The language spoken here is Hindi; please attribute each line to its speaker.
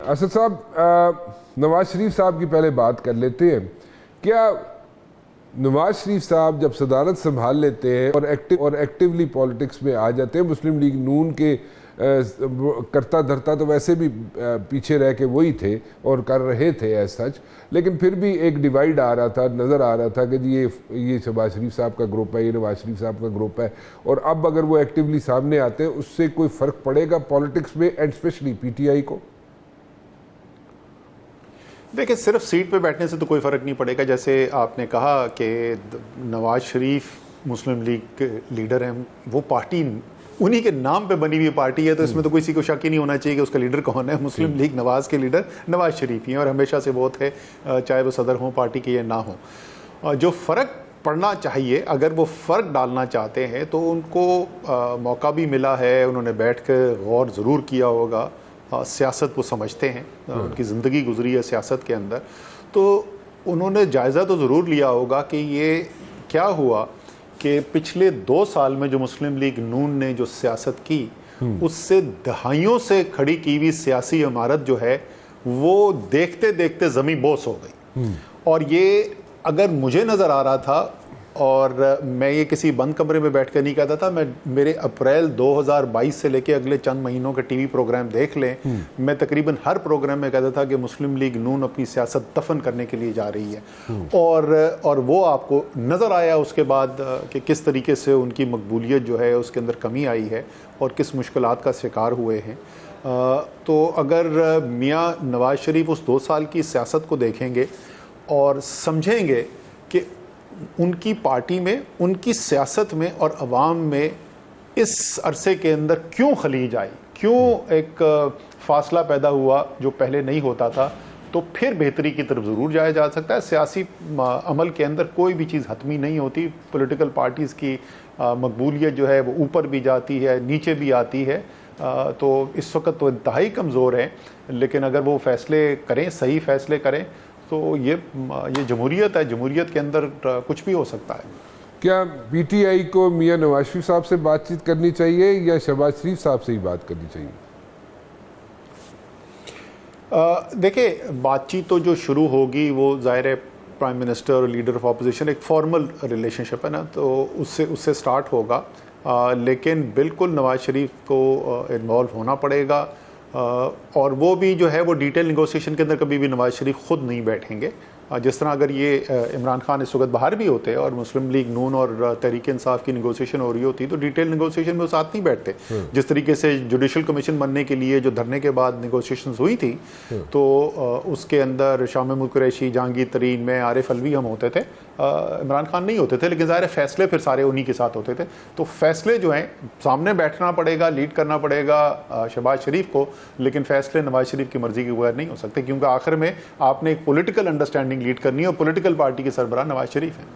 Speaker 1: असद साहब, नवाज शरीफ साहब की पहले बात कर लेते हैं। क्या नवाज शरीफ साहब जब सदारत संभाल लेते हैं और एक्टिवली पॉलिटिक्स में आ जाते हैं, मुस्लिम लीग नून के करता धरता तो वैसे भी पीछे रह के वही थे और कर रहे थे एज सच, लेकिन फिर भी एक डिवाइड आ रहा था, नज़र आ रहा था कि जी ये शहबाज शरीफ साहब का ग्रुप है, ये नवाज शरीफ साहब का ग्रुप है। और अब अगर वो एक्टिवली सामने आते हैं, उससे कोई फ़र्क पड़ेगा पॉलिटिक्स में एंड स्पेशली पीटीआई को?
Speaker 2: देखिए, सिर्फ सीट पे बैठने से तो कोई फ़र्क नहीं पड़ेगा। जैसे आपने कहा कि नवाज शरीफ मुस्लिम लीग के लीडर हैं, वो पार्टी उन्हीं के नाम पे बनी हुई पार्टी है, तो इसमें तो किसी को शक ही नहीं होना चाहिए कि उसका लीडर कौन है। मुस्लिम लीग नवाज के लीडर नवाज शरीफ ही हैं और हमेशा से वो थे, चाहे वो सदर हों पार्टी के या ना हो। जो फ़र्क पड़ना चाहिए, अगर वो फ़र्क डालना चाहते हैं तो उनको मौका भी मिला है, उन्होंने बैठ कर गौर ज़रूर किया होगा। सियासत वो समझते हैं, उनकी ज़िंदगी गुजरी है सियासत के अंदर, तो उन्होंने जायज़ा तो ज़रूर लिया होगा कि ये क्या हुआ कि पिछले 2 साल में जो मुस्लिम लीग नून ने जो सियासत की, उससे दहाइयों से खड़ी की हुई सियासी इमारत जो है वो देखते देखते ज़मीं बोस हो गई। और ये अगर मुझे नज़र आ रहा था, और मैं ये किसी बंद कमरे में बैठ कर नहीं कहता था, मैं मेरे अप्रैल 2022 से लेके अगले चंद महीनों के टीवी प्रोग्राम देख लें, मैं तकरीबन हर प्रोग्राम में कहता था कि मुस्लिम लीग नून अपनी सियासत दफन करने के लिए जा रही है। और वो आपको नज़र आया उसके बाद कि किस तरीके से उनकी मकबूलियत जो है उसके अंदर कमी आई है और किस मुश्किलात का शिकार हुए हैं। तो अगर मियाँ नवाज शरीफ उस 2 साल की सियासत को देखेंगे और समझेंगे कि उनकी पार्टी में, उनकी सियासत में और अवाम में इस अरसे के अंदर क्यों खलीज आई, क्यों एक फासला पैदा हुआ जो पहले नहीं होता था, तो फिर बेहतरी की तरफ ज़रूर जाया जा सकता है। सियासी अमल के अंदर कोई भी चीज़ हतमी नहीं होती। पॉलिटिकल पार्टीज़ की मकबूलियत जो है वो ऊपर भी जाती है, नीचे भी आती है। तो इस वक्त तो इंतहाई कमज़ोर है, लेकिन अगर वो फ़ैसले करें, सही फ़ैसले करें, तो ये जमहूरियत है, जमहूरियत के अंदर कुछ भी हो सकता है।
Speaker 1: क्या पीटीआई को मियां नवाज शरीफ साहब से बातचीत करनी चाहिए या शहबाज शरीफ साहब से ही बात करनी चाहिए?
Speaker 2: देखिए, बातचीत तो जो शुरू होगी वो ज़ाहिर है प्राइम मिनिस्टर और लीडर ऑफ अपोजिशन, एक फॉर्मल रिलेशनशिप है ना, तो उससे स्टार्ट होगा। लेकिन बिल्कुल नवाज शरीफ को इन्वॉल्व होना पड़ेगा। और वो भी जो है वो डिटेल निगोशिएशन के अंदर कभी भी नवाज शरीफ खुद नहीं बैठेंगे। जिस तरह अगर ये इमरान खान इस वक्त बाहर भी होते और मुस्लिम लीग नून और तहरीक इंसाफ की निगोशिएशन हो रही होती तो डिटेल निगोशिएशन में वो साथ नहीं बैठते। जिस तरीके से जुडिशल कमीशन बनने के लिए जो धरने के बाद निगोशिएशन हुई थी, तो उसके अंदर शाह महमूद कुरैशी, जहांगीर तरीन, मैं, आरिफ अलवी हम होते थे, इमरान खान नहीं होते थे। लेकिन ज़ाहिर है फैसले फिर सारे उन्हीं के साथ होते थे। तो फैसले जो हैं सामने बैठना पड़ेगा, लीड करना पड़ेगा शहबाज शरीफ को, लेकिन फैसले नवाज शरीफ की मर्जी के बगैर नहीं हो सकते, क्योंकि आखिर में आपने एक पॉलिटिकल अंडरस्टैंडिंग लीड करनी है और पॉलिटिकल पार्टी के सरबराह नवाज शरीफ हैं।